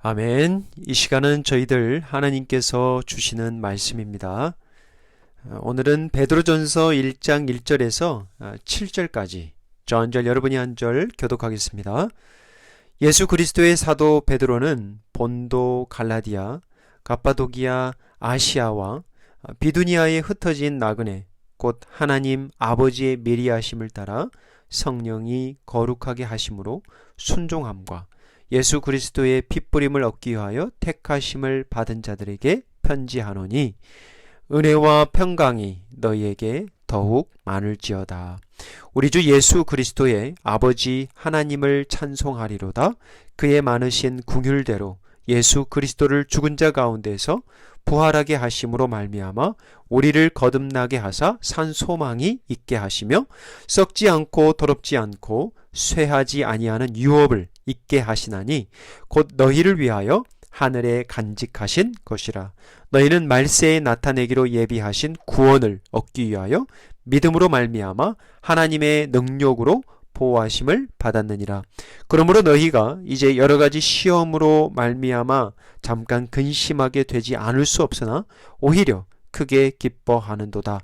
아멘. 이 시간은 저희들 하나님께서 주시는 말씀입니다. 오늘은 베드로전서 1장 1절에서 7절까지 저 한 절 여러분이 한 절 교독하겠습니다. 예수 그리스도의 사도 베드로는 본도, 갈라디아, 갑바도기아, 아시아와 비두니아에 흩어진 나그네 곧 하나님 아버지의 미리하심을 따라 성령이 거룩하게 하심으로 순종함과 예수 그리스도의 핏부림을 얻기 위하여 택하심을 받은 자들에게 편지하노니 은혜와 평강이 너희에게 더욱 많을지어다. 우리 주 예수 그리스도의 아버지 하나님을 찬송하리로다. 그의 많으신 긍휼대로 예수 그리스도를 죽은 자 가운데서 부활하게 하심으로 말미암아 우리를 거듭나게 하사 산 소망이 있게 하시며 썩지 않고 더럽지 않고 쇠하지 아니하는 유업을 있게 하시나니 곧 너희를 위하여 하늘에 간직하신 것이라. 너희는 말세에 나타내기로 예비하신 구원을 얻기 위하여 믿음으로 말미암아 하나님의 능력으로 보호하심을 받았느니라. 그러므로 너희가 이제 여러 가지 시험으로 말미암아 잠깐 근심하게 되지 않을 수 없으나 오히려 크게 기뻐하는도다.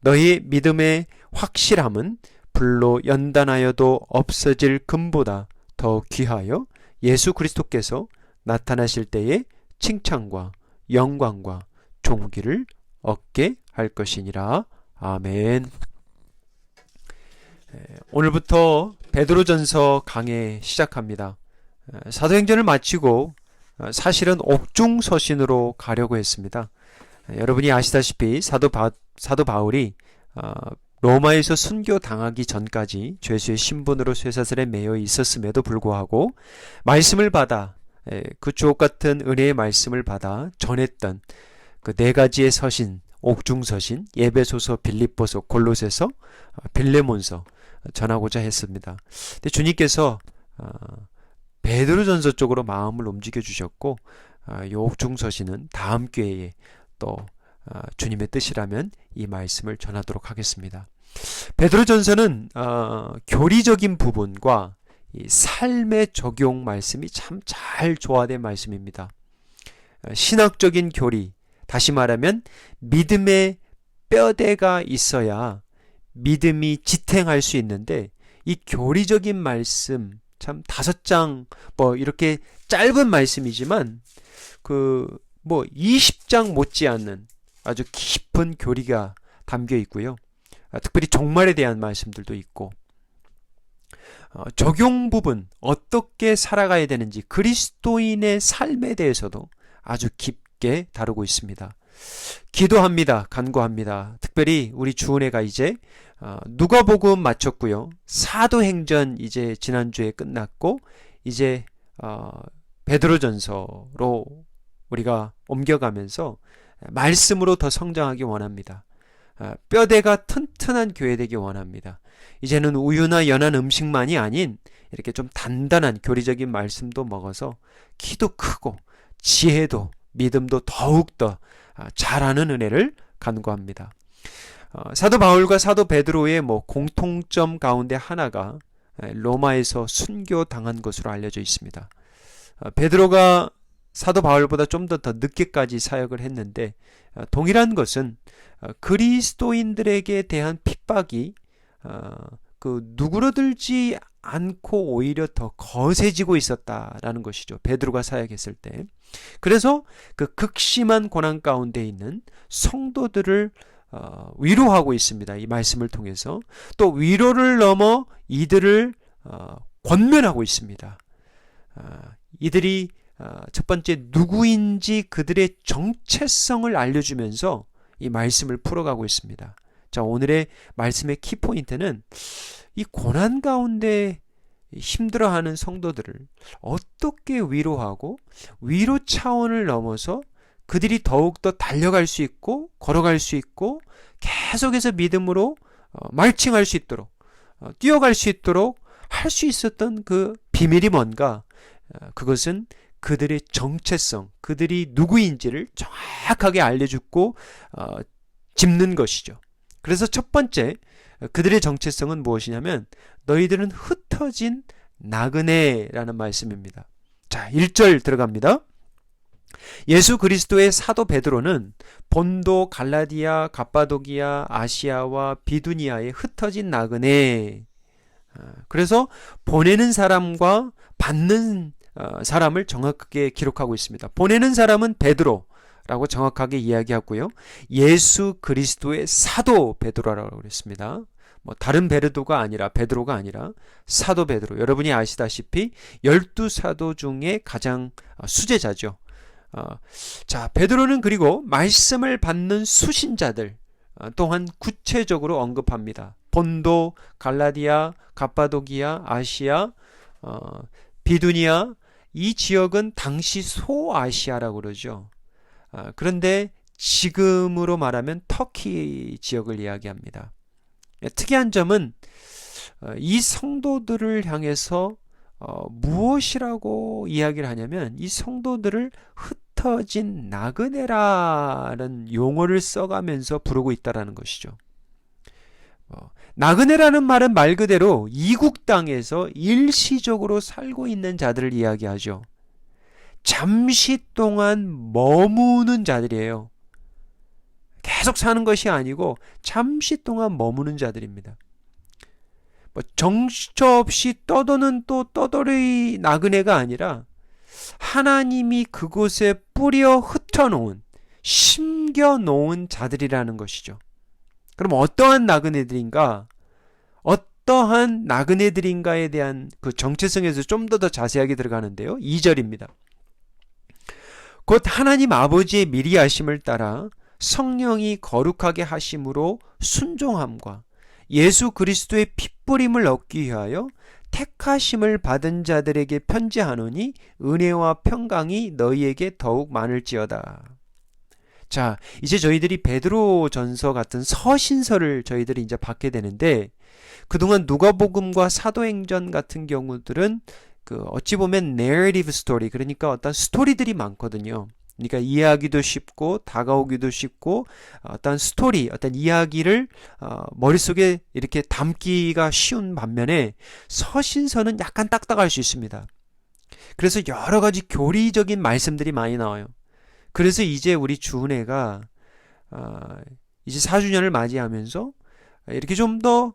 너희 믿음의 확실함은 불로 연단하여도 없어질 금보다 더 귀하여 예수 그리스도께서 나타나실 때에 칭찬과 영광과 존귀를 얻게 할 것이니라. 아멘. 오늘부터 베드로전서 강해 시작합니다. 사도행전을 마치고 사실은 옥중서신으로 가려고 했습니다. 여러분이 아시다시피 사도 바울이 로마에서 순교 당하기 전까지 죄수의 신분으로 쇠사슬에 매여 있었음에도 불구하고 말씀을 받아 그 주옥같은 은혜의 말씀을 받아 전했던 그 네 가지의 서신, 옥중서신, 에베소서, 빌립보서, 골로새서, 빌레몬서 전하고자 했습니다. 근데 주님께서 베드로전서 쪽으로 마음을 움직여 주셨고 이 옥중서신은 다음 기회에 또 주님의 뜻이라면 이 말씀을 전하도록 하겠습니다. 베드로전서는 교리적인 부분과 이 삶의 적용 말씀이 참 잘 조화된 말씀입니다. 신학적인 교리, 다시 말하면 믿음의 뼈대가 있어야 믿음이 지탱할 수 있는데 이 교리적인 말씀 참 5장 이렇게 짧은 말씀이지만 20장 못지않는 아주 깊은 교리가 담겨 있고요. 특별히 종말에 대한 말씀들도 있고 적용 부분 어떻게 살아가야 되는지 그리스도인의 삶에 대해서도 아주 깊게 다루고 있습니다. 기도합니다. 간구합니다. 특별히 우리 주은혜가 이제 누가복음 마쳤고요. 사도행전 이제 지난주에 끝났고 이제 베드로전서로 우리가 옮겨가면서 말씀으로 더 성장하기 원합니다. 뼈대가 튼튼한 교회 되기 원합니다. 이제는 우유나 연한 음식만이 아닌 이렇게 좀 단단한 교리적인 말씀도 먹어서 키도 크고 지혜도 믿음도 더욱더 잘하는 은혜를 간구합니다. 사도 바울과 사도 베드로의 공통점 가운데 하나가 로마에서 순교당한 것으로 알려져 있습니다. 베드로가 사도 바울보다 좀 더 늦게까지 사역을 했는데 동일한 것은 그리스도인들에게 대한 핍박이 누그러들지 않고 오히려 더 거세지고 있었다라는 것이죠. 베드로가 사역했을 때. 그래서 그 극심한 고난 가운데 있는 성도들을 위로하고 있습니다. 이 말씀을 통해서. 또 위로를 넘어 이들을 권면하고 있습니다. 이들이 첫 번째 누구인지 그들의 정체성을 알려주면서 이 말씀을 풀어가고 있습니다. 자, 오늘의 말씀의 키포인트는 이 고난 가운데 힘들어하는 성도들을 어떻게 위로하고 위로 차원을 넘어서 그들이 더욱더 달려갈 수 있고 걸어갈 수 있고 계속해서 믿음으로 말칭할 수 있도록 뛰어갈 수 있도록 할 수 있었던 그 비밀이 뭔가? 그것은 그들의 정체성, 그들이 누구인지를 정확하게 알려주고 짚는 것이죠. 그래서 첫 번째 그들의 정체성은 무엇이냐면 너희들은 흩어진 나그네라는 말씀입니다. 자, 1절 들어갑니다. 예수 그리스도의 사도 베드로는 본도, 갈라디아, 갑바도기아, 아시아와 비두니아에 흩어진 나그네. 그래서 보내는 사람과 받는 사람을 정확하게 기록하고 있습니다. 보내는 사람은 베드로라고 정확하게 이야기하고요. 예수 그리스도의 사도 베드로라고 그랬습니다. 뭐 다른 베드로가 아니라 사도 베드로. 여러분이 아시다시피 12사도 중에 가장 수제자죠. 자, 베드로는 그리고 말씀을 받는 수신자들 또한 구체적으로 언급합니다. 본도, 갈라디아, 갑바도기아, 아시아, 비두니아, 이 지역은 당시 소아시아라고 그러죠. 그런데 지금으로 말하면 터키 지역을 이야기합니다. 특이한 점은 이 성도들을 향해서 무엇이라고 이야기를 하냐면 이 성도들을 흩어진 나그네라는 용어를 써가면서 부르고 있다는 것이죠. 나그네라는 말은 말 그대로 이국 땅에서 일시적으로 살고 있는 자들을 이야기하죠. 잠시 동안 머무는 자들이에요. 계속 사는 것이 아니고 잠시 동안 머무는 자들입니다. 정처 없이 떠도는 또 떠돌이 나그네가 아니라 하나님이 그곳에 뿌려 흩어놓은, 심겨놓은 자들이라는 것이죠. 그럼 어떠한 나그네들인가에 대한 그 정체성에서 좀 더 자세하게 들어가는데요. 2절입니다. 곧 하나님 아버지의 미리 하심을 따라 성령이 거룩하게 하심으로 순종함과 예수 그리스도의 핏부림을 얻기 위하여 택하심을 받은 자들에게 편지하노니 은혜와 평강이 너희에게 더욱 많을지어다. 자, 이제 저희들이 베드로전서 같은 서신서를 저희들이 이제 받게 되는데, 그동안 누가복음과 사도행전 같은 경우들은 어찌 보면 narrative story, 그러니까 어떤 스토리들이 많거든요. 그러니까 이해하기도 쉽고 다가오기도 쉽고 어떤 스토리, 어떤 이야기를 머릿속에 이렇게 담기가 쉬운 반면에 서신서는 약간 딱딱할 수 있습니다. 그래서 여러 가지 교리적인 말씀들이 많이 나와요. 그래서 이제 우리 주은혜가 이제 4주년을 맞이하면서 이렇게 좀 더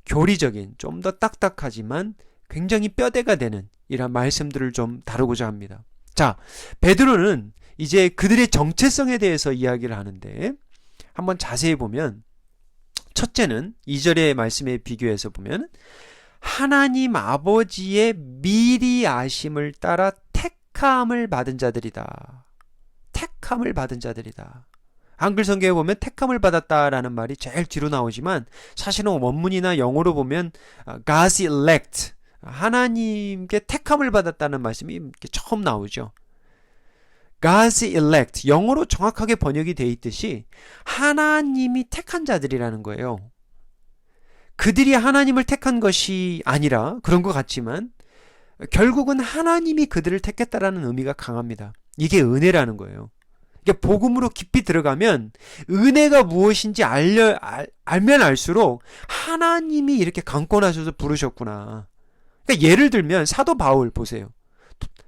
교리적인, 좀 더 딱딱하지만 굉장히 뼈대가 되는 이런 말씀들을 좀 다루고자 합니다. 자, 베드로는 이제 그들의 정체성에 대해서 이야기를 하는데, 한번 자세히 보면 첫째는 2절의 말씀에 비교해서 보면 하나님 아버지의 미리 아심을 따라 택함을 받은 자들이다. 택함을 받은 자들이다. 한글 성경에 보면 택함을 받았다라는 말이 제일 뒤로 나오지만 사실은 원문이나 영어로 보면 God's elect, 하나님께 택함을 받았다는 말씀이 처음 나오죠. God's elect, 영어로 정확하게 번역이 되어 있듯이 하나님이 택한 자들이라는 거예요. 그들이 하나님을 택한 것이 아니라 그런 것 같지만 결국은 하나님이 그들을 택했다라는 의미가 강합니다. 이게 은혜라는 거예요. 그러니까 복음으로 깊이 들어가면 은혜가 무엇인지 알면 알수록 하나님이 이렇게 강권하셔서 부르셨구나. 그러니까 예를 들면 사도 바울 보세요.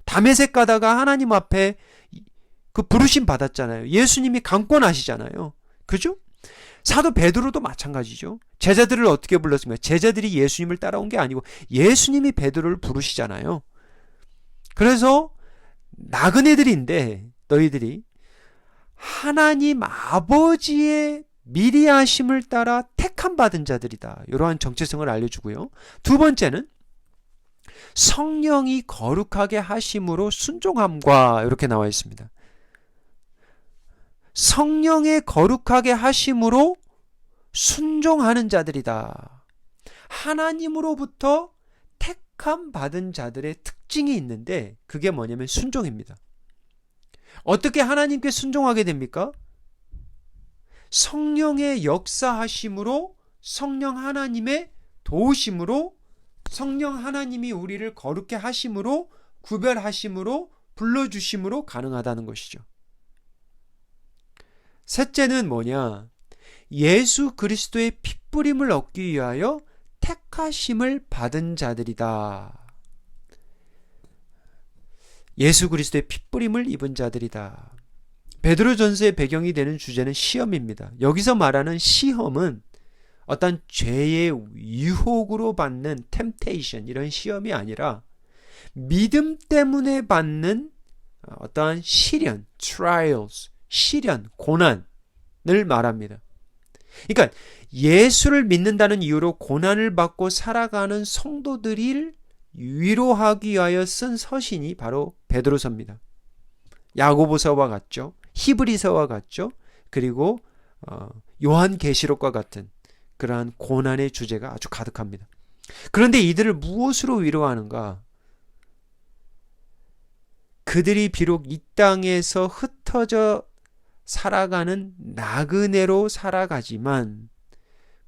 다메섹 가다가 하나님 앞에 그 부르심 받았잖아요. 예수님이 강권하시잖아요. 그죠? 사도 베드로도 마찬가지죠. 제자들을 어떻게 불렀습니까? 제자들이 예수님을 따라온 게 아니고 예수님이 베드로를 부르시잖아요. 그래서 나그네들인데 너희들이 하나님 아버지의 미리 하심을 따라 택함 받은 자들이다. 이러한 정체성을 알려주고요. 두 번째는 성령이 거룩하게 하심으로 순종함과 이렇게 나와 있습니다. 성령의 거룩하게 하심으로 순종하는 자들이다. 하나님으로부터 택함 받은 자들의 특징이 있는데 그게 뭐냐면 순종입니다. 어떻게 하나님께 순종하게 됩니까? 성령의 역사하심으로, 성령 하나님의 도우심으로, 성령 하나님이 우리를 거룩해 하심으로, 구별하심으로, 불러주심으로 가능하다는 것이죠. 셋째는 뭐냐? 예수 그리스도의 핏부림을 얻기 위하여 택하심을 받은 자들이다. 예수 그리스도의 핏부림을 입은 자들이다. 베드로전서의 배경이 되는 주제는 시험입니다. 여기서 말하는 시험은 어떤 죄의 유혹으로 받는 템테이션, 이런 시험이 아니라 믿음 때문에 받는 어떠한 시련, trials, 시련, 고난을 말합니다. 그러니까 예수를 믿는다는 이유로 고난을 받고 살아가는 성도들을 위로하기 위하여 쓴 서신이 바로 베드로서입니다. 야고보서와 같죠. 히브리서와 같죠. 그리고 요한계시록과 같은 그러한 고난의 주제가 아주 가득합니다. 그런데 이들을 무엇으로 위로하는가? 그들이 비록 이 땅에서 흩어져 살아가는 나그네로 살아가지만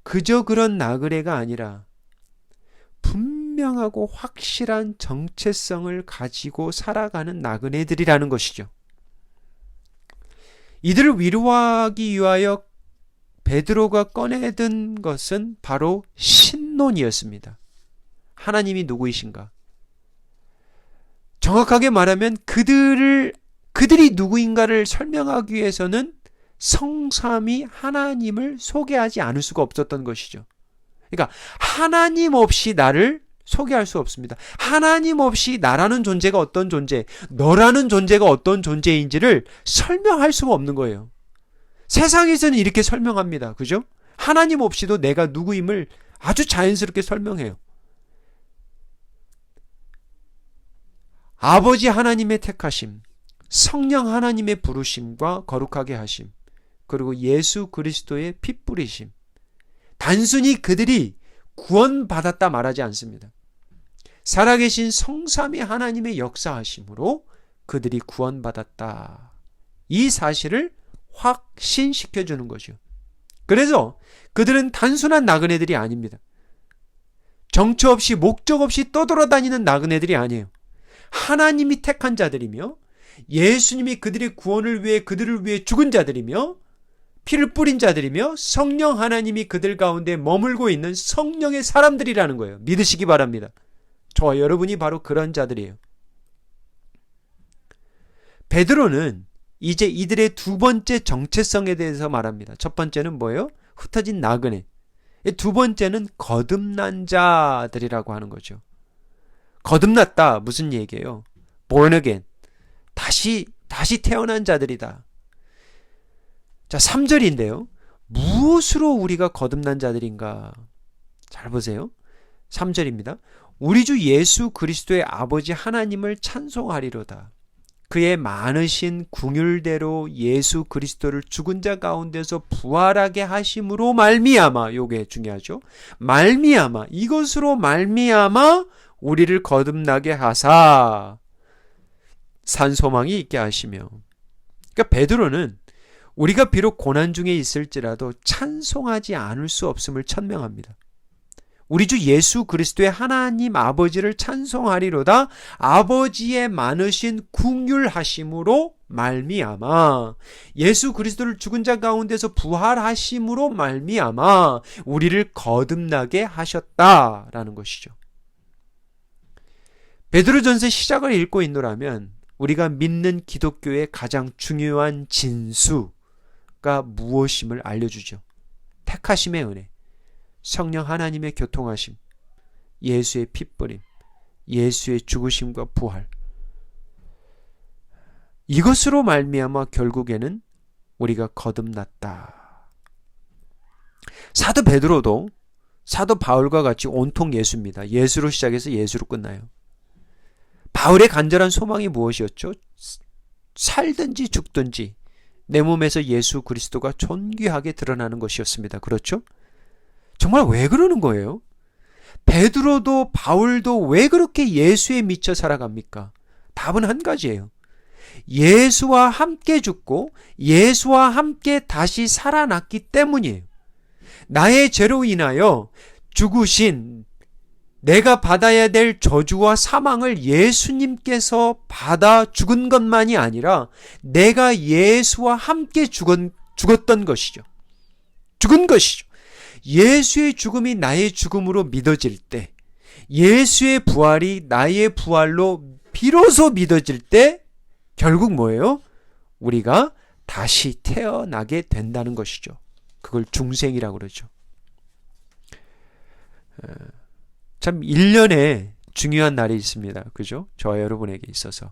그저 그런 나그네가 아니라 분명하고 확실한 정체성을 가지고 살아가는 나그네들이라는 것이죠. 이들을 위로하기 위하여 베드로가 꺼내든 것은 바로 신론이었습니다. 하나님이 누구이신가? 정확하게 말하면 그들이 누구인가를 설명하기 위해서는 성삼위 하나님을 소개하지 않을 수가 없었던 것이죠. 그러니까 하나님 없이 나를 소개할 수 없습니다. 하나님 없이 나라는 존재가 어떤 존재, 너라는 존재가 어떤 존재인지를 설명할 수가 없는 거예요. 세상에서는 이렇게 설명합니다. 그죠? 하나님 없이도 내가 누구임을 아주 자연스럽게 설명해요. 아버지 하나님의 택하심, 성령 하나님의 부르심과 거룩하게 하심, 그리고 예수 그리스도의 피 뿌리심. 단순히 그들이 구원받았다 말하지 않습니다. 살아계신 성삼위 하나님의 역사하심으로 그들이 구원받았다. 이 사실을 확신시켜주는 거죠. 그래서 그들은 단순한 나그네들이 아닙니다. 정처 없이 목적 없이 떠돌아다니는 나그네들이 아니에요. 하나님이 택한 자들이며 예수님이 그들의 구원을 위해 그들을 위해 죽은 자들이며 피를 뿌린 자들이며 성령 하나님이 그들 가운데 머물고 있는 성령의 사람들이라는 거예요. 믿으시기 바랍니다. 저와 여러분이 바로 그런 자들이에요. 베드로는 이제 이들의 두 번째 정체성에 대해서 말합니다. 첫 번째는 뭐예요? 흩어진 나그네. 두 번째는 거듭난 자들이라고 하는 거죠. 거듭났다 무슨 얘기예요? born again. 다시 태어난 자들이다. 자, 3절인데요. 무엇으로 우리가 거듭난 자들인가? 잘 보세요. 3절입니다. 우리 주 예수 그리스도의 아버지 하나님을 찬송하리로다. 그의 많으신 긍휼대로 예수 그리스도를 죽은 자 가운데서 부활하게 하심으로 말미암아, 요게 중요하죠. 말미암아, 이것으로 말미암아 우리를 거듭나게 하사 산소망이 있게 하시며. 그러니까 베드로는 우리가 비록 고난 중에 있을지라도 찬송하지 않을 수 없음을 천명합니다. 우리 주 예수 그리스도의 하나님 아버지를 찬송하리로다. 아버지의 많으신 긍휼하심으로 말미암아, 예수 그리스도를 죽은 자 가운데서 부활하심으로 말미암아 우리를 거듭나게 하셨다라는 것이죠. 베드로전서 시작을 읽고 있노라면 우리가 믿는 기독교의 가장 중요한 진수가 무엇임을 알려주죠. 택하심의 은혜, 성령 하나님의 교통하심, 예수의 핏뿌림, 예수의 죽으심과 부활. 이것으로 말미암아 결국에는 우리가 거듭났다. 사도 베드로도 사도 바울과 같이 온통 예수입니다. 예수로 시작해서 예수로 끝나요. 바울의 간절한 소망이 무엇이었죠? 살든지 죽든지 내 몸에서 예수 그리스도가 존귀하게 드러나는 것이었습니다. 그렇죠? 정말 왜 그러는 거예요? 베드로도 바울도 왜 그렇게 예수에 미쳐 살아갑니까? 답은 한 가지예요. 예수와 함께 죽고 예수와 함께 다시 살아났기 때문이에요. 나의 죄로 인하여 죽으신, 내가 받아야 될 저주와 사망을 예수님께서 받아 죽은 것만이 아니라 내가 예수와 함께 죽었던 것이죠. 죽은 것이죠. 예수의 죽음이 나의 죽음으로 믿어질 때, 예수의 부활이 나의 부활로 비로소 믿어질 때 결국 뭐예요? 우리가 다시 태어나게 된다는 것이죠. 그걸 중생이라고 그러죠. 참 1년에 중요한 날이 있습니다. 그죠? 저와 여러분에게 있어서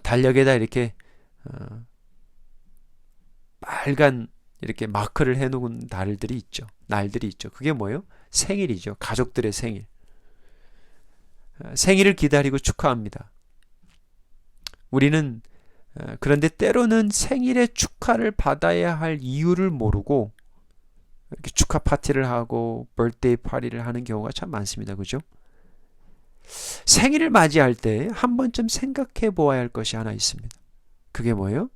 달력에다 이렇게 빨간 이렇게 마크를 해놓은 날들이 있죠. 날들이 있죠. 그게 뭐예요? 생일이죠. 가족들의 생일. 생일을 기다리고 축하합니다. 우리는 그런데 때로는 생일에 축하를 받아야 할 이유를 모르고 이렇게 축하 파티를 하고 birthday 파티를 하는 경우가 참 많습니다. 그죠? 생일을 맞이할 때 한 번쯤 생각해 보아야 할 것이 하나 있습니다. 그게 뭐예요?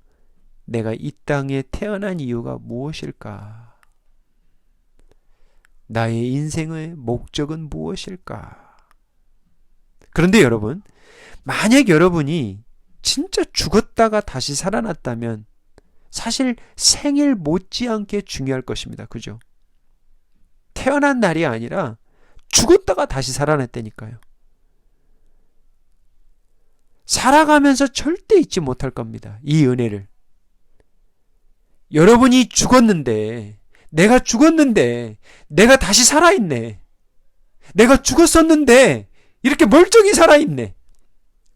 내가 이 땅에 태어난 이유가 무엇일까? 나의 인생의 목적은 무엇일까? 그런데 여러분, 만약 여러분이 진짜 죽었다가 다시 살아났다면 사실 생일 못지않게 중요할 것입니다. 그죠? 태어난 날이 아니라 죽었다가 다시 살아났다니까요. 살아가면서 절대 잊지 못할 겁니다. 이 은혜를. 여러분이 죽었는데, 내가 죽었는데, 내가 다시 살아있네. 내가 죽었었는데, 이렇게 멀쩡히 살아있네.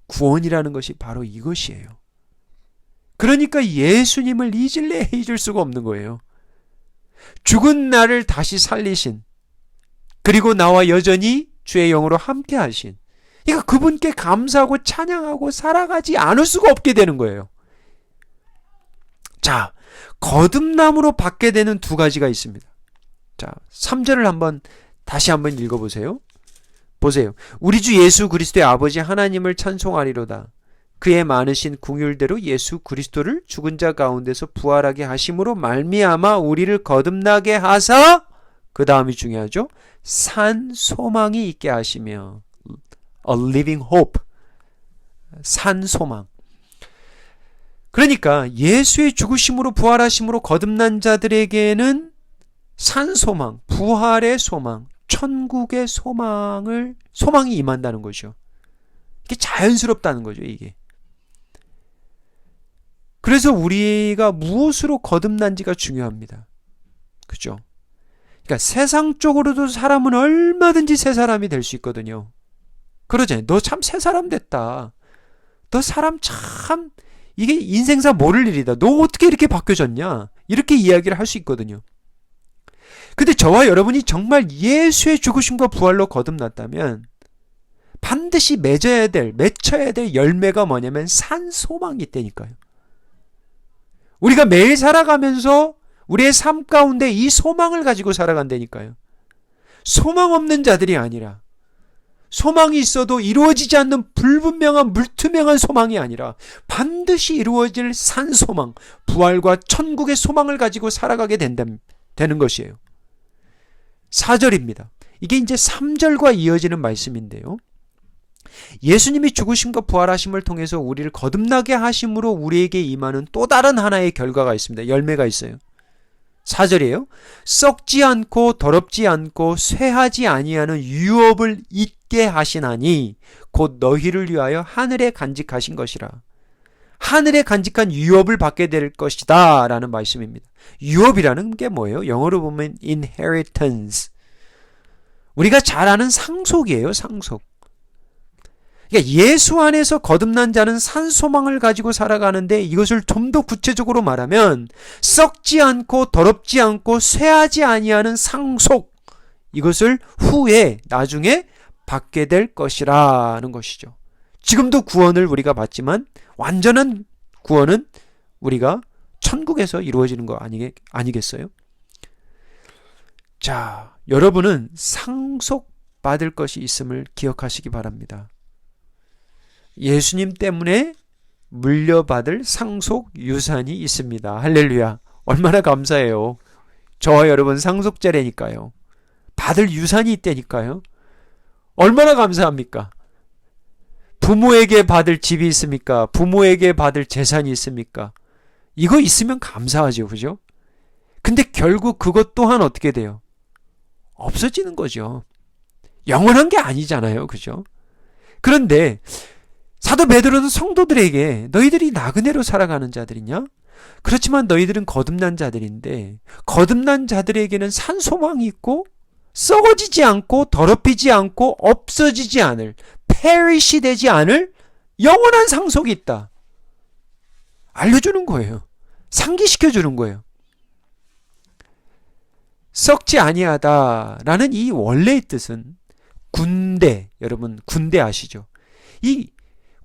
구원이라는 것이 바로 이것이에요. 그러니까 예수님을 잊을래 잊을 수가 없는 거예요. 죽은 나를 다시 살리신, 그리고 나와 여전히 주의 영으로 함께 하신, 그러니까 그분께 감사하고 찬양하고 살아가지 않을 수가 없게 되는 거예요. 자, 거듭남으로 받게 되는 두 가지가 있습니다. 자, 3절을 다시 한번 읽어보세요. 보세요. 우리 주 예수 그리스도의 아버지 하나님을 찬송하리로다. 그의 많으신 긍휼대로 예수 그리스도를 죽은 자 가운데서 부활하게 하심으로 말미암아 우리를 거듭나게 하사, 그 다음이 중요하죠. 산 소망이 있게 하시며, a living hope, 산 소망. 그러니까 예수의 죽으심으로 부활하심으로 거듭난 자들에게는 산 소망, 부활의 소망, 천국의 소망이 임한다는 거죠. 이게 자연스럽다는 거죠, 이게. 그래서 우리가 무엇으로 거듭난지가 중요합니다. 그죠? 그러니까 세상적으로도 사람은 얼마든지 새 사람이 될 수 있거든요. 그러잖아요. 너 참 새 사람 됐다. 너 사람 참, 이게 인생사 모를 일이다. 너 어떻게 이렇게 바뀌어졌냐? 이렇게 이야기를 할 수 있거든요. 근데 저와 여러분이 정말 예수의 죽으심과 부활로 거듭났다면 반드시 맺혀야 될 열매가 뭐냐면 산 소망이 있다니까요. 우리가 매일 살아가면서 우리의 삶 가운데 이 소망을 가지고 살아간다니까요. 소망 없는 자들이 아니라, 소망이 있어도 이루어지지 않는 불분명한 물투명한 소망이 아니라 반드시 이루어질 산 소망, 부활과 천국의 소망을 가지고 살아가게 되는 것이에요. 4절입니다. 이게 이제 3절과 이어지는 말씀인데요. 예수님이 죽으심과 부활하심을 통해서 우리를 거듭나게 하심으로 우리에게 임하는 또 다른 하나의 결과가 있습니다. 열매가 있어요. 4절이에요. 썩지 않고 더럽지 않고 쇠하지 아니하는 유업을 잊게 하시나니 곧 너희를 위하여 하늘에 간직하신 것이라. 하늘에 간직한 유업을 받게 될 것이다 라는 말씀입니다. 유업이라는 게 뭐예요? 영어로 보면 inheritance. 우리가 잘 아는 상속이에요. 상속. 그러니까 예수 안에서 거듭난 자는 산 소망을 가지고 살아가는데, 이것을 좀 더 구체적으로 말하면 썩지 않고 더럽지 않고 쇠하지 아니하는 상속, 이것을 후에 나중에 받게 될 것이라는 것이죠. 지금도 구원을 우리가 받지만 완전한 구원은 우리가 천국에서 이루어지는 거 아니겠어요? 자, 여러분은 상속받을 것이 있음을 기억하시기 바랍니다. 예수님 때문에 물려받을 상속 유산이 있습니다. 할렐루야. 얼마나 감사해요. 저와 여러분 상속자라니까요. 받을 유산이 있다니까요. 얼마나 감사합니까? 부모에게 받을 집이 있습니까? 부모에게 받을 재산이 있습니까? 이거 있으면 감사하죠. 그죠? 근데 결국 그것 또한 어떻게 돼요? 없어지는 거죠. 영원한 게 아니잖아요. 그죠? 그런데 사도 베드로는 성도들에게 너희들이 나그네로 살아가는 자들이냐? 그렇지만 너희들은 거듭난 자들인데 거듭난 자들에게는 산 소망이 있고 썩어지지 않고 더럽히지 않고 없어지지 않을 perish 되지 않을 영원한 상속이 있다. 알려주는 거예요. 상기시켜주는 거예요. 썩지 아니하다라는 이 원래의 뜻은 군대, 여러분 군대 아시죠? 이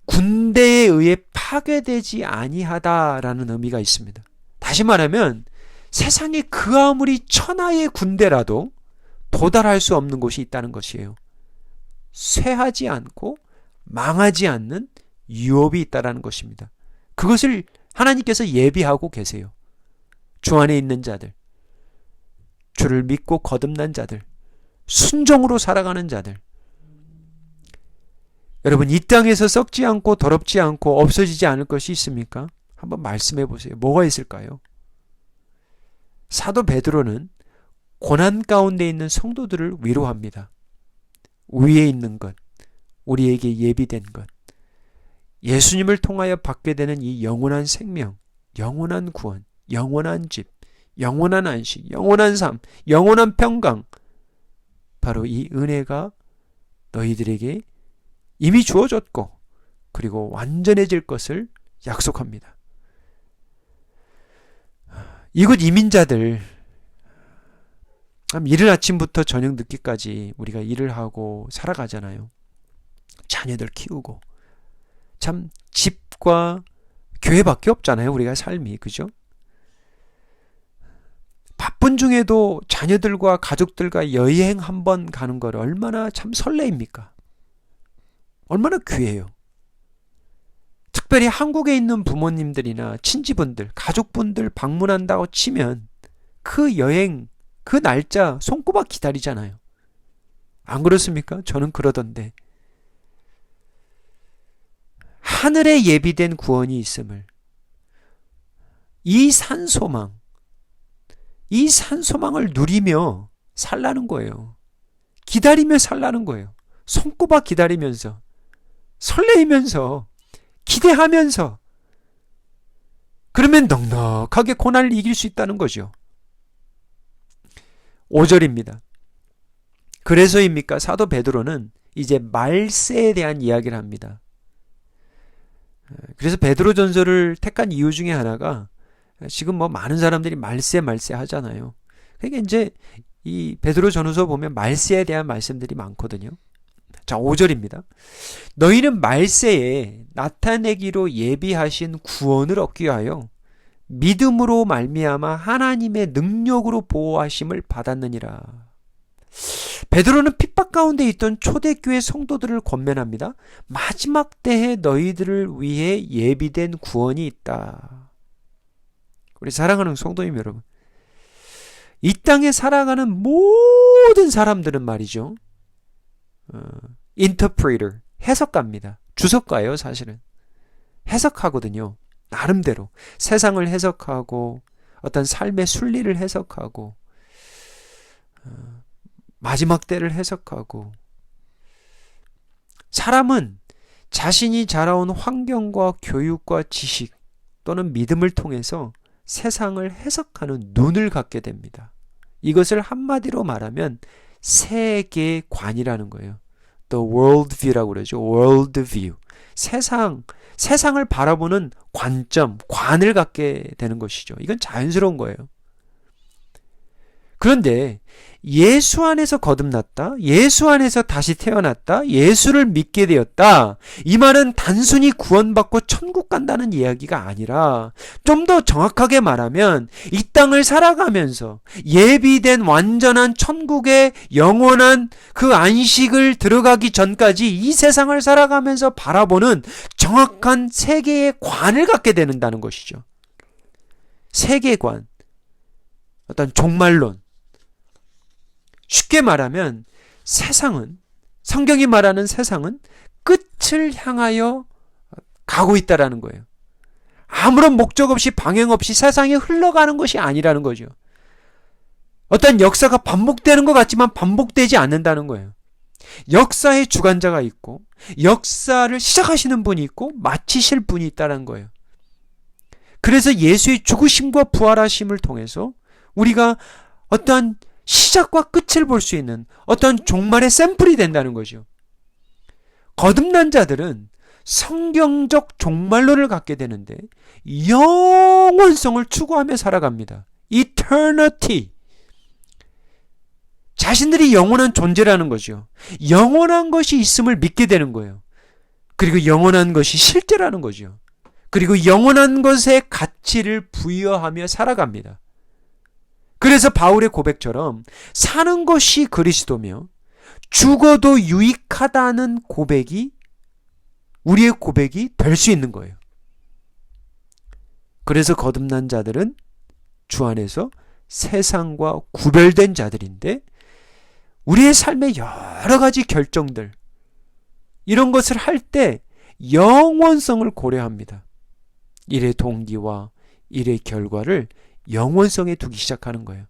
군대에 의해 파괴되지 아니하다라는 의미가 있습니다. 다시 말하면 세상에 그 아무리 천하의 군대라도 도달할 수 없는 곳이 있다는 것이에요. 쇠하지 않고 망하지 않는 유업이 있다는 것입니다. 그것을 하나님께서 예비하고 계세요. 주 안에 있는 자들, 주를 믿고 거듭난 자들, 순종으로 살아가는 자들. 여러분, 이 땅에서 썩지 않고 더럽지 않고 없어지지 않을 것이 있습니까? 한번 말씀해 보세요. 뭐가 있을까요? 사도 베드로는 고난 가운데 있는 성도들을 위로합니다. 위에 있는 것, 우리에게 예비된 것, 예수님을 통하여 받게 되는 이 영원한 생명, 영원한 구원, 영원한 집, 영원한 안식, 영원한 삶, 영원한 평강, 바로 이 은혜가 너희들에게 이미 주어졌고 그리고 완전해질 것을 약속합니다. 이곳 이민자들, 이른 아침부터 저녁 늦게까지 우리가 일을 하고 살아가잖아요. 자녀들 키우고. 참 집과 교회밖에 없잖아요. 우리가 삶이. 그죠? 바쁜 중에도 자녀들과 가족들과 여행 한번 가는 걸 얼마나 참 설레입니까? 얼마나 귀해요. 특별히 한국에 있는 부모님들이나 친지분들, 가족분들 방문한다고 치면 그 여행, 그 날짜 손꼽아 기다리잖아요. 안 그렇습니까? 저는 그러던데. 하늘에 예비된 구원이 있음을, 이 산소망, 이 산소망을 누리며 살라는 거예요. 기다리며 살라는 거예요. 손꼽아 기다리면서, 설레이면서, 기대하면서. 그러면 넉넉하게 고난을 이길 수 있다는 거죠. 5절입니다. 그래서입니까? 사도 베드로는 이제 말세에 대한 이야기를 합니다. 그래서 베드로 전서를 택한 이유 중에 하나가 지금 뭐 많은 사람들이 말세 하잖아요. 그러니까 이제 이 베드로 전후서 보면 말세에 대한 말씀들이 많거든요. 자, 5절입니다. 너희는 말세에 나타내기로 예비하신 구원을 얻기 위하여 믿음으로 말미암아 하나님의 능력으로 보호하심을 받았느니라. 베드로는 핍박 가운데 있던 초대교회 성도들을 권면합니다. 마지막 때에 너희들을 위해 예비된 구원이 있다. 우리 사랑하는 성도님 여러분, 이 땅에 살아가는 모든 사람들은 말이죠, interpreter, 해석가입니다. 주석가예요. 사실은 해석하거든요. 나름대로 세상을 해석하고 어떤 삶의 순리를 해석하고 마지막 때를 해석하고. 사람은 자신이 자라온 환경과 교육과 지식 또는 믿음을 통해서 세상을 해석하는 눈을 갖게 됩니다. 이것을 한마디로 말하면 세계관이라는 거예요. The world view라고 그러죠. world view. 세상을 바라보는 관점, 관을 갖게 되는 것이죠. 이건 자연스러운 거예요. 그런데 예수 안에서 거듭났다, 예수 안에서 다시 태어났다, 예수를 믿게 되었다, 이 말은 단순히 구원받고 천국 간다는 이야기가 아니라 좀 더 정확하게 말하면 이 땅을 살아가면서 예비된 완전한 천국의 영원한 그 안식을 들어가기 전까지 이 세상을 살아가면서 바라보는 정확한 세계의 관을 갖게 되는다는 것이죠. 세계관, 어떤 종말론. 쉽게 말하면 세상은, 성경이 말하는 세상은 끝을 향하여 가고 있다라는 거예요. 아무런 목적 없이 방향 없이 세상이 흘러가는 것이 아니라는 거죠. 어떤 역사가 반복되는 것 같지만 반복되지 않는다는 거예요. 역사의 주관자가 있고 역사를 시작하시는 분이 있고 마치실 분이 있다는 거예요. 그래서 예수의 죽으심과 부활하심을 통해서 우리가 어떠한 시작과 끝을 볼 수 있는 어떠한 종말의 샘플이 된다는 거죠. 거듭난 자들은 성경적 종말론을 갖게 되는데 영원성을 추구하며 살아갑니다. Eternity. 자신들이 영원한 존재라는 거죠. 영원한 것이 있음을 믿게 되는 거예요. 그리고 영원한 것이 실제라는 거죠. 그리고 영원한 것에 가치를 부여하며 살아갑니다. 그래서 바울의 고백처럼 사는 것이 그리스도며 죽어도 유익하다는 고백이 우리의 고백이 될 수 있는 거예요. 그래서 거듭난 자들은 주 안에서 세상과 구별된 자들인데 우리의 삶의 여러 가지 결정들 이런 것을 할 때 영원성을 고려합니다. 일의 동기와 일의 결과를 영원성에 두기 시작하는 거예요.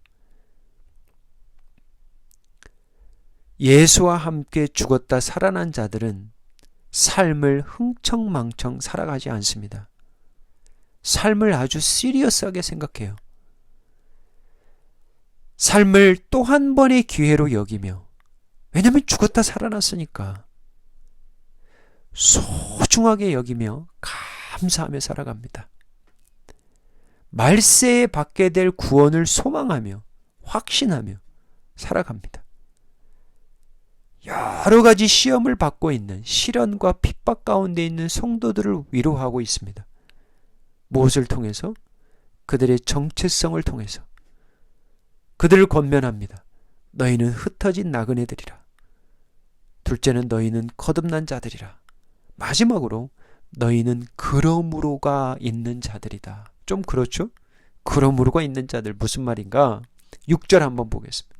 예수와 함께 죽었다 살아난 자들은 삶을 흥청망청 살아가지 않습니다. 삶을 아주 시리어스하게 생각해요. 삶을 또 한 번의 기회로 여기며, 왜냐하면 죽었다 살아났으니까 소중하게 여기며 감사하며 살아갑니다. 말세에 받게 될 구원을 소망하며 확신하며 살아갑니다. 여러 가지 시험을 받고 있는 시련과 핍박 가운데 있는 성도들을 위로하고 있습니다. 무엇을 통해서? 그들의 정체성을 통해서 그들을 권면합니다. 너희는 흩어진 나그네들이라. 둘째는 너희는 거듭난 자들이라. 마지막으로 너희는 그러므로가 있는 자들이다. 좀 그렇죠? 그러므로가 있는 자들 무슨 말인가? 6절 한번 보겠습니다.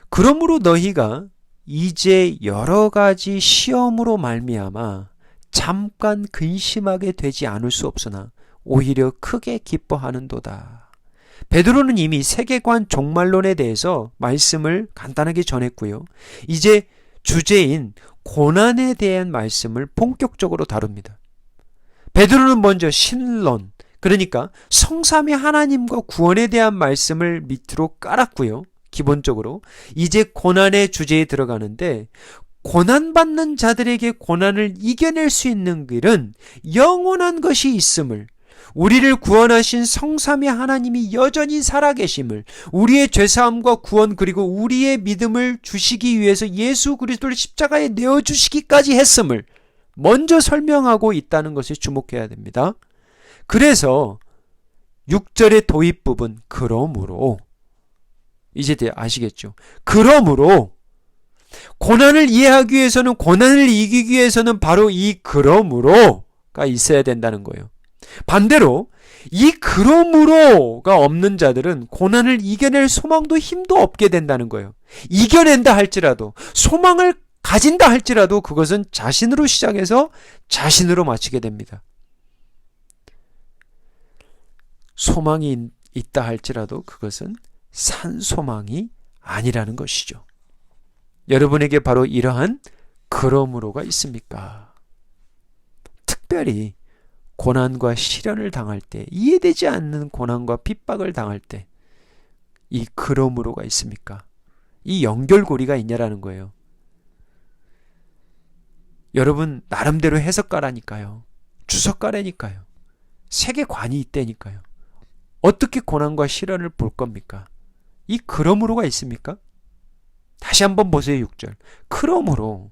그러므로 너희가 이제 여러 가지 시험으로 말미암아 잠깐 근심하게 되지 않을 수 없으나 오히려 크게 기뻐하는도다. 베드로는 이미 세계관 종말론에 대해서 말씀을 간단하게 전했고요. 이제 주제인 고난에 대한 말씀을 본격적으로 다룹니다. 베드로는 먼저 신론, 그러니까 성삼위 하나님과 구원에 대한 말씀을 밑으로 깔았고요. 기본적으로 이제 고난의 주제에 들어가는데, 고난받는 자들에게 고난을 이겨낼 수 있는 길은 영원한 것이 있음을, 우리를 구원하신 성삼위 하나님이 여전히 살아계심을, 우리의 죄사함과 구원 그리고 우리의 믿음을 주시기 위해서 예수 그리스도를 십자가에 내어주시기까지 했음을 먼저 설명하고 있다는 것에 주목해야 됩니다. 그래서 6절의 도입 부분 그러므로, 이제 아시겠죠? 그러므로 고난을 이해하기 위해서는, 고난을 이기기 위해서는 바로 이 그러므로가 있어야 된다는 거예요. 반대로 이 그러므로가 없는 자들은 고난을 이겨낼 소망도 힘도 없게 된다는 거예요. 이겨낸다 할지라도, 소망을 가진다 할지라도 그것은 자신으로 시작해서 자신으로 마치게 됩니다. 소망이 있다 할지라도 그것은 산 소망이 아니라는 것이죠. 여러분에게 바로 이러한 그러므로가 있습니까? 특별히 고난과 시련을 당할 때, 이해되지 않는 고난과 핍박을 당할 때 이 그러므로가 있습니까? 이 연결고리가 있냐라는 거예요. 여러분 나름대로 해석가라니까요. 주석가라니까요. 세계관이 있다니까요. 어떻게 고난과 시련을 볼 겁니까? 이 그러므로가 있습니까? 다시 한번 보세요. 6절. 그러므로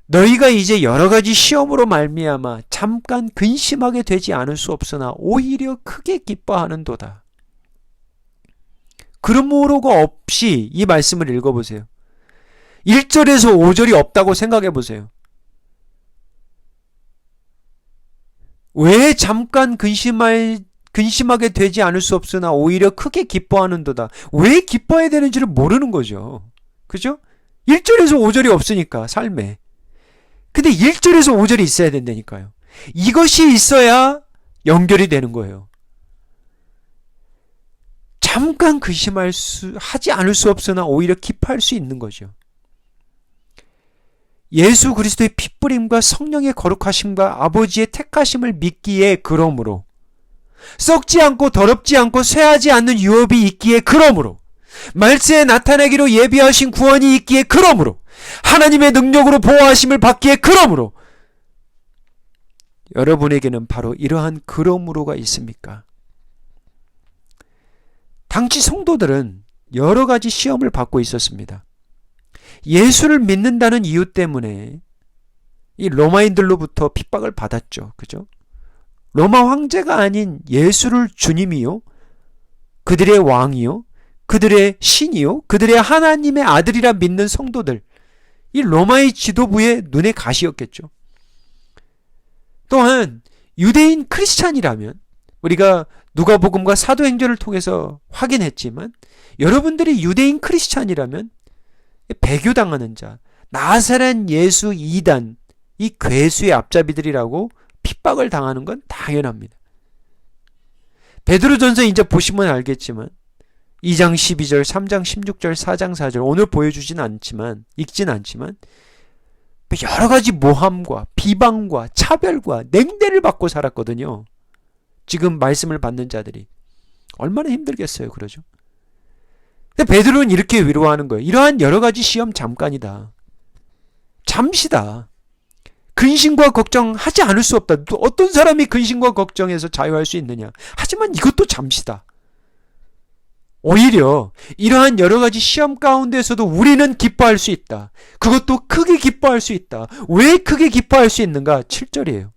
너희가 이제 여러 가지 시험으로 말미암아 잠깐 근심하게 되지 않을 수 없으나 오히려 크게 기뻐하는도다. 그러므로가 없이 이 말씀을 읽어보세요. 1절에서 5절이 없다고 생각해 보세요. 왜 잠깐 근심하게 되지 않을 수 없으나 오히려 크게 기뻐하는도다. 왜 기뻐해야 되는지를 모르는 거죠. 그죠? 1절에서 5절이 없으니까 삶에. 근데 1절에서 5절이 있어야 된다니까요. 이것이 있어야 연결이 되는 거예요. 잠깐 하지 않을 수 없으나 오히려 기뻐할 수 있는 거죠. 예수 그리스도의 핏부림과 성령의 거룩하심과 아버지의 택하심을 믿기에 그러므로 썩지 않고 더럽지 않고 쇠하지 않는 유업이 있기에 그러므로 말세에 나타나기로 예비하신 구원이 있기에 그러므로 하나님의 능력으로 보호하심을 받기에 그러므로 여러분에게는 바로 이러한 그러므로가 있습니까? 당시 성도들은 여러 가지 시험을 받고 있었습니다. 예수를 믿는다는 이유 때문에 이 로마인들로부터 핍박을 받았죠. 그죠? 로마 황제가 아닌 예수를 주님이요, 그들의 왕이요, 그들의 신이요, 그들의 하나님의 아들이라 믿는 성도들, 이 로마의 지도부의 눈의 가시였겠죠. 또한 유대인 크리스찬이라면 우리가 누가복음과 사도행전을 통해서 확인했지만 여러분들이 유대인 크리스찬이라면 배교당하는 자, 나사렛 예수 이단, 이 괴수의 앞잡이들이라고 핍박을 당하는 건 당연합니다. 베드로전서 이제 보시면 알겠지만 2장 12절, 3장 16절, 4장 4절 오늘 보여주진 않지만 읽진 않지만 여러 가지 모함과 비방과 차별과 냉대를 받고 살았거든요. 지금 말씀을 받는 자들이 얼마나 힘들겠어요. 그러죠? 근데 베드로는 이렇게 위로하는 거예요. 이러한 여러 가지 시험 잠깐이다. 잠시다. 근심과 걱정하지 않을 수 없다. 또 어떤 사람이 근심과 걱정에서 자유할 수 있느냐. 하지만 이것도 잠시다. 오히려 이러한 여러 가지 시험 가운데서도 우리는 기뻐할 수 있다. 그것도 크게 기뻐할 수 있다. 왜 크게 기뻐할 수 있는가? 7절이에요.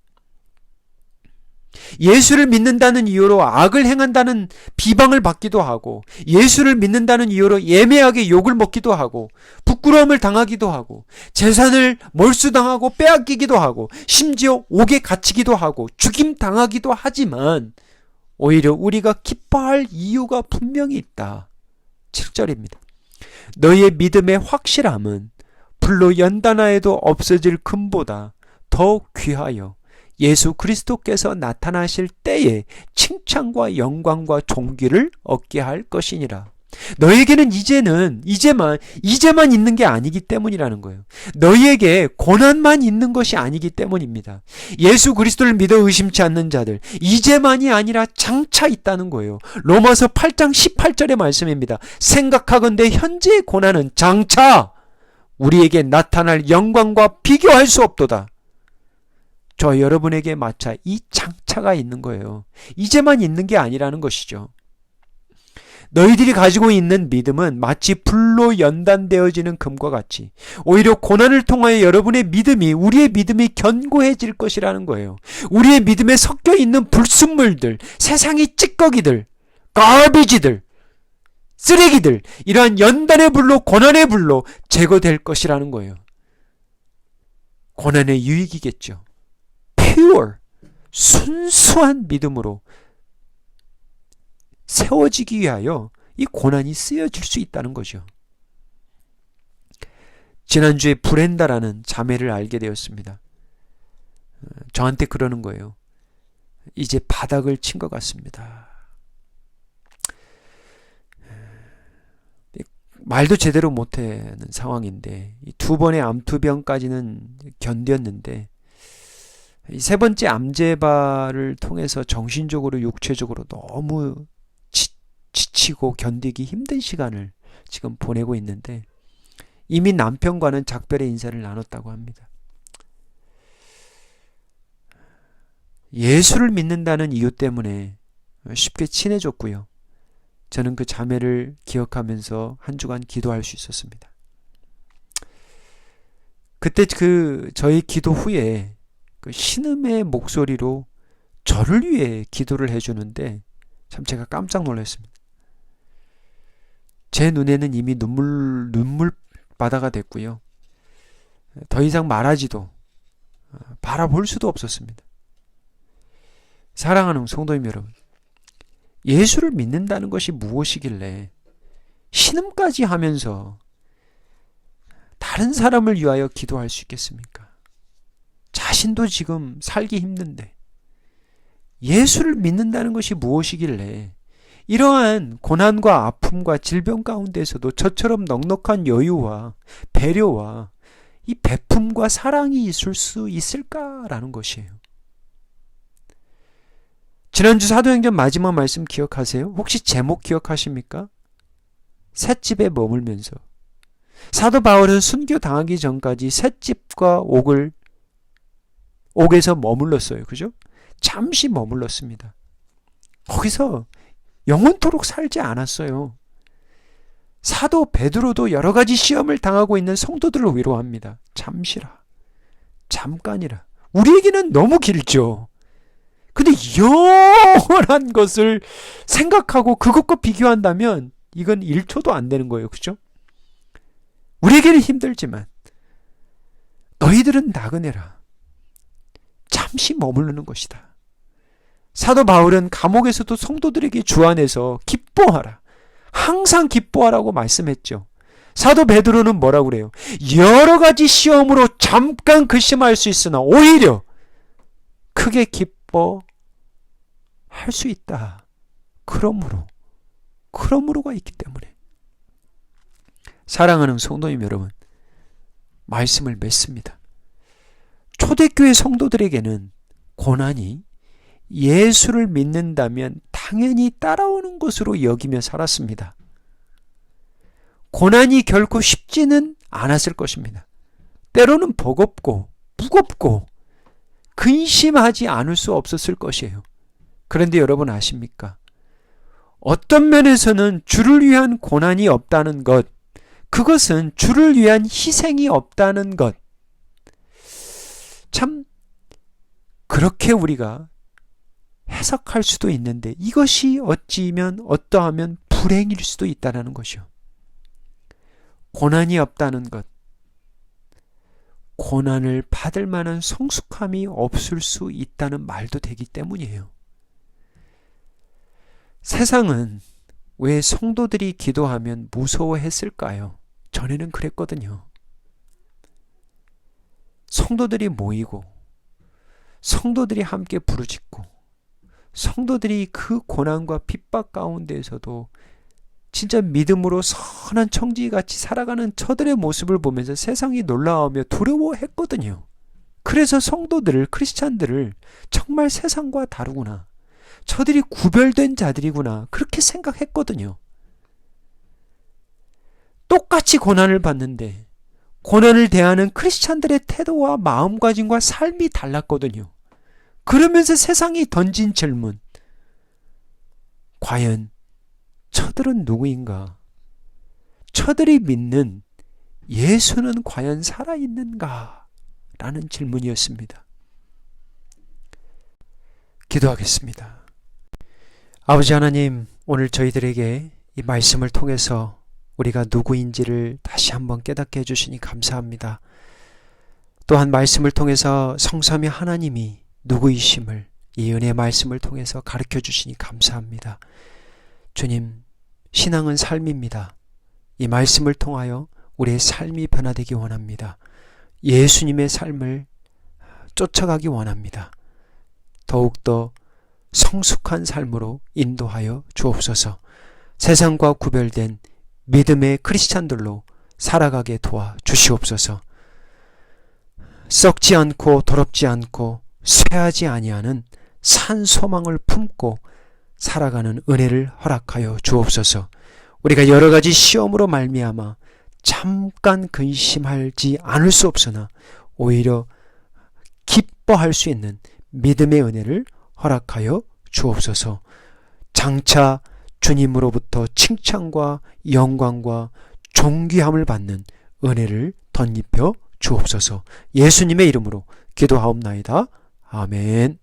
예수를 믿는다는 이유로 악을 행한다는 비방을 받기도 하고, 예수를 믿는다는 이유로 예매하게 욕을 먹기도 하고, 부끄러움을 당하기도 하고, 재산을 몰수당하고 빼앗기기도 하고, 심지어 옥에 갇히기도 하고, 죽임당하기도 하지만 오히려 우리가 기뻐할 이유가 분명히 있다. 7절입니다. 너희의 믿음의 확실함은 불로 연단하여도 없어질 금보다 더 귀하여 예수 그리스도께서 나타나실 때에 칭찬과 영광과 존귀를 얻게 할 것이니라. 너희에게는 이제만 있는 게 아니기 때문이라는 거예요. 너희에게 고난만 있는 것이 아니기 때문입니다. 예수 그리스도를 믿어 의심치 않는 자들, 이제만이 아니라 장차 있다는 거예요. 로마서 8장 18절의 말씀입니다. 생각하건대 현재의 고난은 장차 우리에게 나타날 영광과 비교할 수 없도다. 저 여러분에게 마차 이 장차가 있는 거예요. 이제만 있는 게 아니라는 것이죠. 너희들이 가지고 있는 믿음은 마치 불로 연단되어지는 금과 같이 오히려 고난을 통하여 여러분의 믿음이, 우리의 믿음이 견고해질 것이라는 거예요. 우리의 믿음에 섞여 있는 불순물들, 세상의 찌꺼기들, 가비지들, 쓰레기들, 이러한 연단의 불로, 고난의 불로 제거될 것이라는 거예요. 고난의 유익이겠죠. pure, 순수한 믿음으로 세워지기 위하여 이 고난이 쓰여질 수 있다는 거죠. 지난주에 브렌다라는 자매를 알게 되었습니다. 저한테 그러는 거예요. 이제 바닥을 친 것 같습니다. 말도 제대로 못하는 상황인데 이 2번의 암투병까지는 견뎠는데 이 3번째 암제발을 통해서 정신적으로 육체적으로 너무 지치고 견디기 힘든 시간을 지금 보내고 있는데 이미 남편과는 작별의 인사를 나눴다고 합니다. 예수를 믿는다는 이유 때문에 쉽게 친해졌고요. 저는 그 자매를 기억하면서 한 주간 기도할 수 있었습니다. 그때 저희 기도 후에 그 신음의 목소리로 저를 위해 기도를 해주는데 참 제가 깜짝 놀랐습니다. 제 눈에는 이미 눈물바다가 됐고요. 더 이상 말하지도 바라볼 수도 없었습니다. 사랑하는 성도님 여러분, 예수를 믿는다는 것이 무엇이길래 신음까지 하면서 다른 사람을 위하여 기도할 수 있겠습니까? 자신도 지금 살기 힘든데 예수를 믿는다는 것이 무엇이길래 이러한 고난과 아픔과 질병 가운데서도 저처럼 넉넉한 여유와 배려와 이 베품과 사랑이 있을 수 있을까라는 것이에요. 지난주 사도행전 마지막 말씀 기억하세요? 혹시 제목 기억하십니까? 셋집에 머물면서. 사도 바울은 순교 당하기 전까지 셋집과 옥에서 머물렀어요. 그죠? 잠시 머물렀습니다. 거기서 영원토록 살지 않았어요. 사도 베드로도 여러 가지 시험을 당하고 있는 성도들을 위로합니다. 잠시라. 잠깐이라. 우리에게는 너무 길죠. 근데 영원한 것을 생각하고 그것과 비교한다면 이건 1초도 안 되는 거예요. 그죠? 우리에게는 힘들지만 너희들은 나그네라. 잠시 머무르는 것이다. 사도 바울은 감옥에서도 성도들에게 주안해서 기뻐하라. 항상 기뻐하라고 말씀했죠. 사도 베드로는 뭐라고 그래요? 여러 가지 시험으로 잠깐 근심할 수 있으나 오히려 크게 기뻐할 수 있다. 그러므로가 있기 때문에. 사랑하는 성도님 여러분, 말씀을 맺습니다. 초대교회 성도들에게는 고난이 예수를 믿는다면 당연히 따라오는 것으로 여기며 살았습니다. 고난이 결코 쉽지는 않았을 것입니다. 때로는 버겁고 무겁고 근심하지 않을 수 없었을 것이에요. 그런데 여러분 아십니까? 어떤 면에서는 주를 위한 고난이 없다는 것, 그것은 주를 위한 희생이 없다는 것, 참 그렇게 우리가 해석할 수도 있는데 이것이 어떠하면 불행일 수도 있다는 것이요. 고난이 없다는 것, 고난을 받을 만한 성숙함이 없을 수 있다는 말도 되기 때문이에요. 세상은 왜 성도들이 기도하면 무서워했을까요? 전에는 그랬거든요. 성도들이 모이고 성도들이 함께 부르짖고 성도들이 그 고난과 핍박 가운데에서도 진짜 믿음으로 선한 청지기같이 살아가는 저들의 모습을 보면서 세상이 놀라워하며 두려워했거든요. 그래서 성도들을, 크리스찬들을 정말 세상과 다르구나, 저들이 구별된 자들이구나, 그렇게 생각했거든요. 똑같이 고난을 받는데 고난을 대하는 크리스찬들의 태도와 마음가짐과 삶이 달랐거든요. 그러면서 세상이 던진 질문, 과연 저들은 누구인가? 저들이 믿는 예수는 과연 살아있는가? 라는 질문이었습니다. 기도하겠습니다. 아버지 하나님, 오늘 저희들에게 이 말씀을 통해서 우리가 누구인지를 다시 한번 깨닫게 해주시니 감사합니다. 또한 말씀을 통해서 성삼위 하나님이 누구이심을 이 은혜의 말씀을 통해서 가르쳐 주시니 감사합니다. 주님, 신앙은 삶입니다. 이 말씀을 통하여 우리의 삶이 변화되기 원합니다. 예수님의 삶을 쫓아가기 원합니다. 더욱더 성숙한 삶으로 인도하여 주옵소서. 세상과 구별된 믿음의 크리스찬들로 살아가게 도와 주시옵소서. 썩지 않고 더럽지 않고 쇠하지 아니하는 산 소망을 품고 살아가는 은혜를 허락하여 주옵소서. 우리가 여러 가지 시험으로 말미암아 잠깐 근심하지 않을 수 없으나 오히려 기뻐할 수 있는 믿음의 은혜를 허락하여 주옵소서. 장차 주님으로부터 칭찬과 영광과 존귀함을 받는 은혜를 덧입혀 주옵소서. 예수님의 이름으로 기도하옵나이다. 아멘.